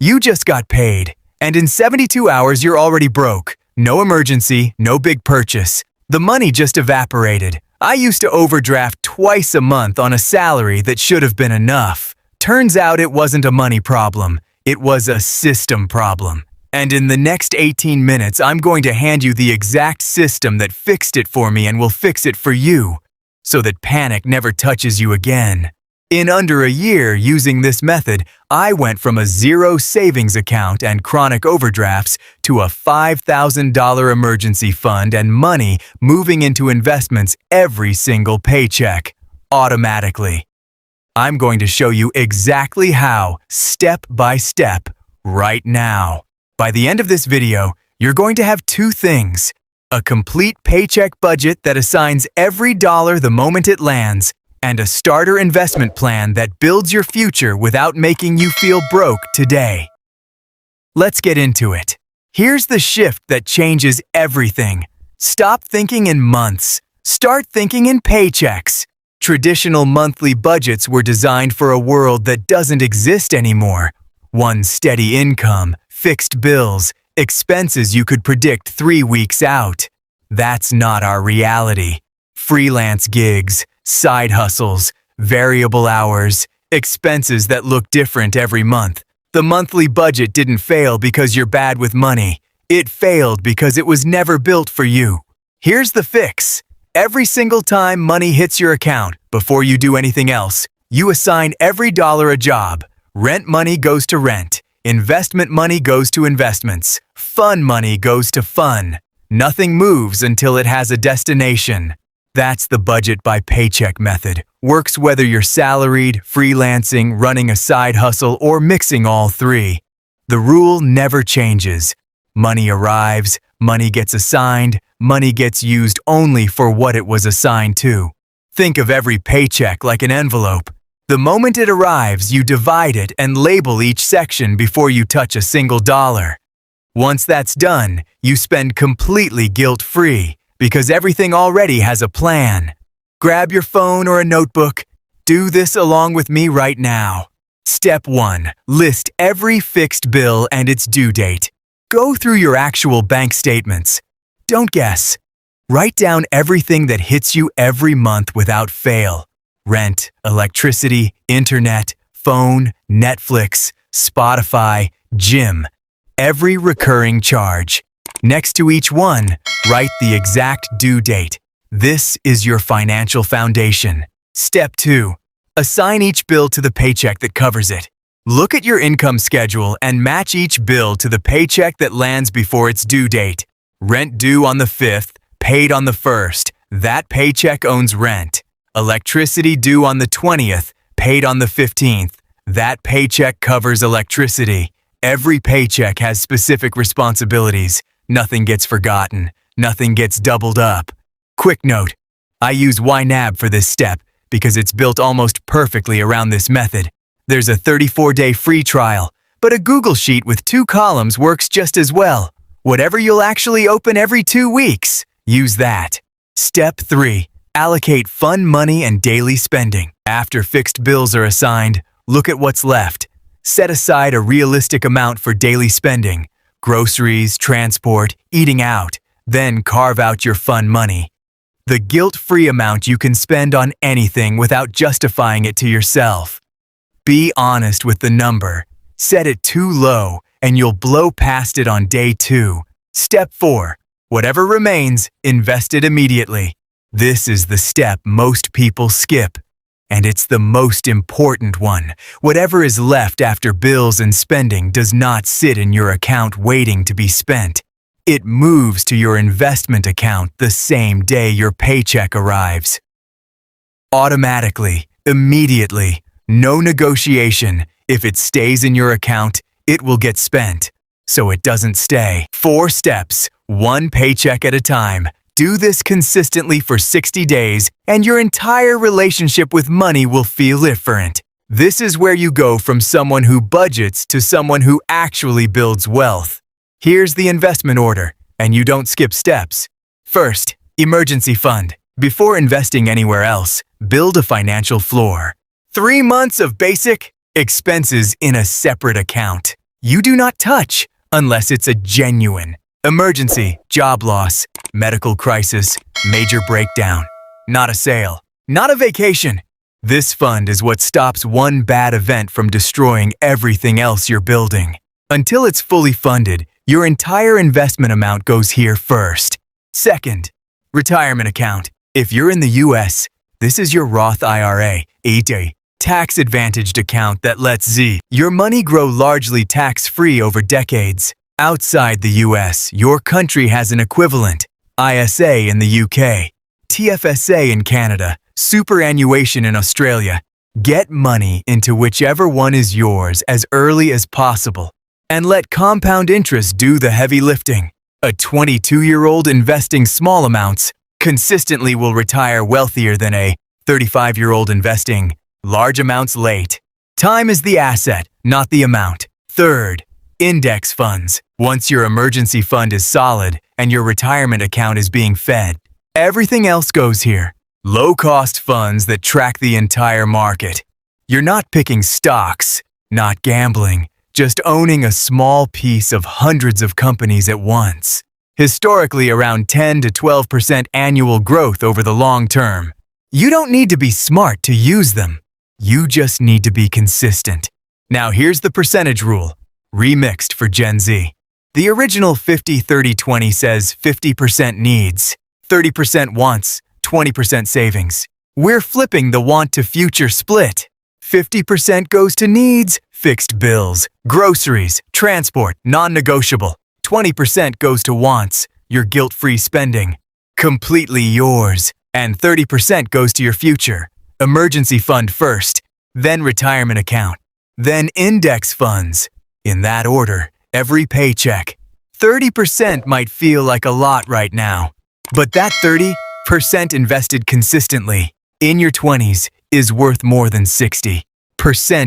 You just got paid, and in 72 hours you're already broke. No emergency, no big purchase. The money just evaporated. I used to overdraft twice a month on a salary that should have been enough. Turns out it wasn't a money problem. It was a system problem. And in the next 18 minutes, I'm going to hand you the exact system that fixed it for me and will fix it for you, so that panic never touches you again. In under a year using this method, I went from a zero savings account and chronic overdrafts to a $5,000 emergency fund and money moving into investments every single paycheck, automatically. I'm going to show you exactly how, step by step, right now. By the end of this video, you're going to have two things: a complete paycheck budget that assigns every dollar the moment it lands, and a starter investment plan that builds your future without making you feel broke today. Let's get into it. Here's the shift that changes everything. Stop thinking in months. Start thinking in paychecks. Traditional monthly budgets were designed for a world that doesn't exist anymore. One steady income, fixed bills, expenses you could predict 3 weeks out. That's not our reality. Freelance gigs, side hustles, variable hours, expenses that look different every month. The monthly budget didn't fail because you're bad with money. It failed because it was never built for you. Here's the fix. Every single time money hits your account, before you do anything else, you assign every dollar a job. Rent money goes to rent. Investment money goes to investments. Fun money goes to fun. Nothing moves until it has a destination. That's the budget by paycheck method. Works whether you're salaried, freelancing, running a side hustle, or mixing all three. The rule never changes. Money arrives, money gets assigned, money gets used only for what it was assigned to. Think of every paycheck like an envelope. The moment it arrives, you divide it and label each section before you touch a single dollar. Once that's done, you spend completely guilt-free, because everything already has a plan. Grab your phone or a notebook. Do this along with me right now. Step 1. List every fixed bill and its due date. Go through your actual bank statements. Don't guess. Write down everything that hits you every month without fail. Rent, electricity, internet, phone, Netflix, Spotify, gym. Every recurring charge. Next to each one, write the exact due date. This is your financial foundation. Step 2. Assign each bill to the paycheck that covers it. Look at your income schedule and match each bill to the paycheck that lands before its due date. Rent due on the 5th, paid on the 1st. That paycheck owns rent. Electricity due on the 20th, paid on the 15th. That paycheck covers electricity. Every paycheck has specific responsibilities. Nothing gets forgotten. Nothing gets doubled up. Quick note, I use YNAB for this step because it's built almost perfectly around this method. There's a 34-day free trial, but a Google Sheet with 2 columns works just as well. Whatever you'll actually open every 2 weeks, use that. Step 3. Allocate fun money and daily spending. After fixed bills are assigned, look at what's left. Set aside a realistic amount for daily spending. Groceries, transport, eating out. Then carve out your fun money. The guilt-free amount you can spend on anything without justifying it to yourself. Be honest with the number. Set it too low, and you'll blow past it on day 2. Step 4. Whatever remains, invest it immediately. This is the step most people skip. And it's the most important one. Whatever is left after bills and spending does not sit in your account waiting to be spent. It moves to your investment account the same day your paycheck arrives. Automatically, immediately, no negotiation. If it stays in your account, it will get spent. So it doesn't stay. 4 steps, 1 paycheck at a time. Do this consistently for 60 days, and your entire relationship with money will feel different. This is where you go from someone who budgets to someone who actually builds wealth. Here's the investment order, and you don't skip steps. First, emergency fund. Before investing anywhere else, build a financial floor. 3 months of basic expenses in a separate account. You do not touch unless it's a genuine emergency, job loss, medical crisis, major breakdown. Not a sale, not a vacation. This fund is what stops one bad event from destroying everything else you're building. Until it's fully funded, your entire investment amount goes here first. Second, retirement account. If you're in the US, this is your Roth IRA, a tax-advantaged account that lets your money grow largely tax-free over decades. Outside the US, your country has an equivalent, ISA in the UK, TFSA in Canada, superannuation in Australia. Get money into whichever one is yours as early as possible and let compound interest do the heavy lifting. A 22-year-old investing small amounts consistently will retire wealthier than a 35-year-old investing large amounts late. Time is the asset, not the amount. Third, index funds. Once your emergency fund is solid and your retirement account is being fed, everything else goes here. Low-cost funds that track the entire market. You're not picking stocks, not gambling, just owning a small piece of hundreds of companies at once. Historically, around 10 to 12% annual growth over the long term. You don't need to be smart to use them. You just need to be consistent. Now here's the percentage rule, remixed for Gen Z. The original 50-30-20 says 50% needs, 30% wants, 20% savings. We're flipping the want to future split. 50% goes to needs, fixed bills, groceries, transport, non-negotiable. 20% goes to wants, your guilt-free spending, completely yours. And 30% goes to your future. Emergency fund first, then retirement account, then index funds. In that order, every paycheck. 30% might feel like a lot right now, but that 30% invested consistently in your 20s is worth more than 60%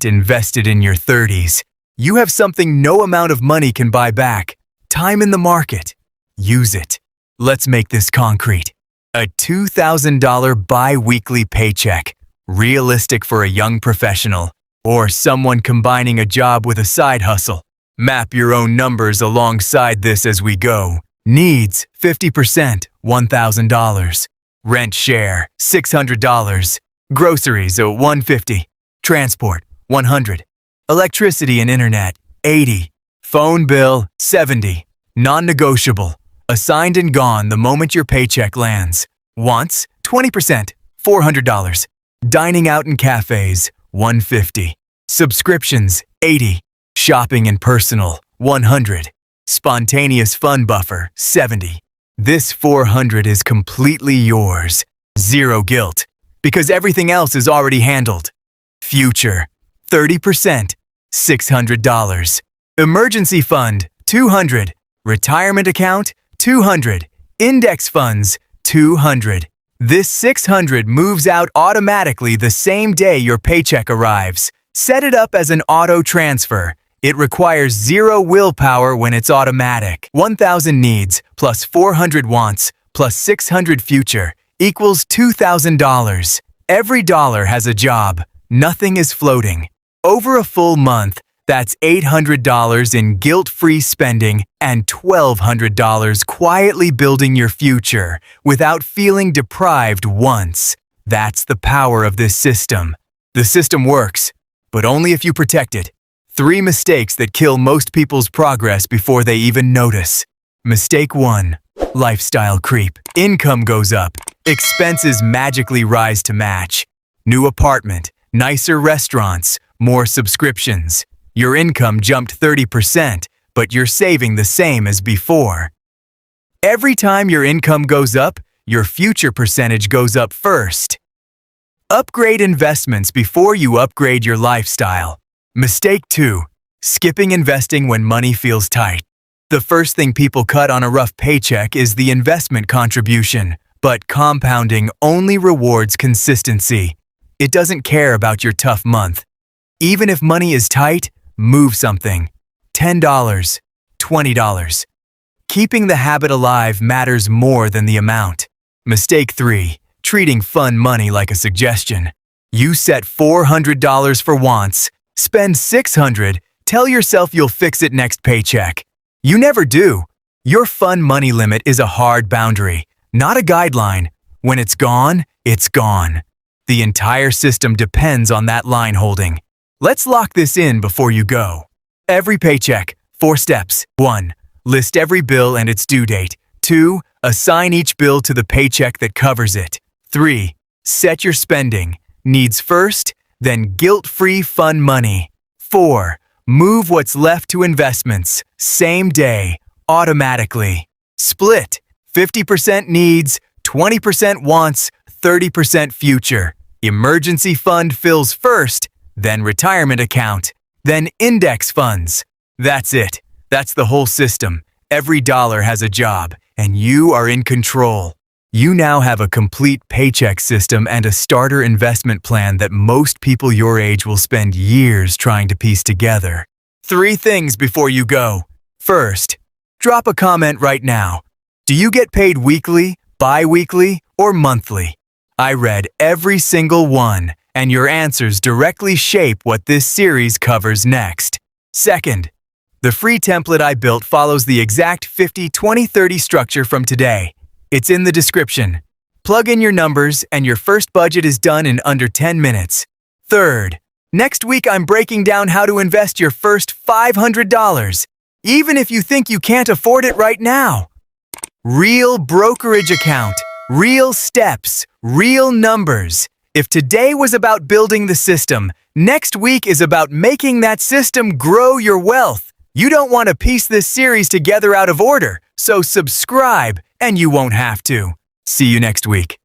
invested in your 30s. You have something no amount of money can buy back. Time in the market. Use it. Let's make this concrete. A $2,000 bi-weekly paycheck, realistic for a young professional or someone combining a job with a side hustle. Map your own numbers alongside this as we go. Needs, 50%, $1,000. Rent share, $600. Groceries, $150. Transport, $100. Electricity and internet, $80. Phone bill, $70. Non-negotiable. Assigned and gone the moment your paycheck lands. Wants, 20%, $400. Dining out in cafes, $150. Subscriptions, $80. Shopping and personal, $100. Spontaneous fun buffer, $70. This $400 is completely yours. Zero guilt, because everything else is already handled. Future, 30%, $600. Emergency fund, $200. Retirement account, $200. Index funds, $200. This $600 moves out automatically the same day your paycheck arrives. Set it up as an auto transfer. It requires zero willpower when it's automatic. 1,000 needs plus 400 wants plus 600 future equals $2,000. Every dollar has a job. Nothing is floating. Over a full month, that's $800 in guilt-free spending and $1,200 quietly building your future without feeling deprived once. That's the power of this system. The system works, but only if you protect it. 3 mistakes that kill most people's progress before they even notice. Mistake 1. Lifestyle creep. Income goes up. Expenses magically rise to match. New apartment, nicer restaurants, more subscriptions. Your income jumped 30%, but you're saving the same as before. Every time your income goes up, your future percentage goes up first. Upgrade investments before you upgrade your lifestyle. Mistake 2. Skipping investing when money feels tight. The first thing people cut on a rough paycheck is the investment contribution, but compounding only rewards consistency. It doesn't care about your tough month. Even if money is tight, move something. $10, $20. Keeping the habit alive matters more than the amount. Mistake 3. Treating fun money like a suggestion. You set $400 for wants, spend $600, Tell yourself you'll fix it next paycheck. You never do. Your fun money limit is a hard boundary, not a guideline. When it's gone, it's gone. The entire system depends on that line holding. Let's lock this in before you go. Every paycheck, 4 steps. 1. List every bill and its due date. 2. Assign each bill to the paycheck that covers it. 3. Set your spending. Needs first, then guilt-free fun money. 4. Move what's left to investments. Same day, automatically. Split. 50% needs, 20% wants, 30% future. Emergency fund fills first, then retirement account, then index funds. That's it. That's the whole system. Every dollar has a job, and you are in control. You now have a complete paycheck system and a starter investment plan that most people your age will spend years trying to piece together. 3 things before you go. First, drop a comment right now. Do you get paid weekly, bi-weekly, or monthly? I read every single one, and your answers directly shape what this series covers next. Second, the free template I built follows the exact 50-20-30 structure from today. It's in the description. Plug in your numbers, and your first budget is done in under 10 minutes. Third, next week I'm breaking down how to invest your first $500, even if you think you can't afford it right now. Real brokerage account, real steps, real numbers. If today was about building the system, next week is about making that system grow your wealth. You don't want to piece this series together out of order, so subscribe and you won't have to. See you next week.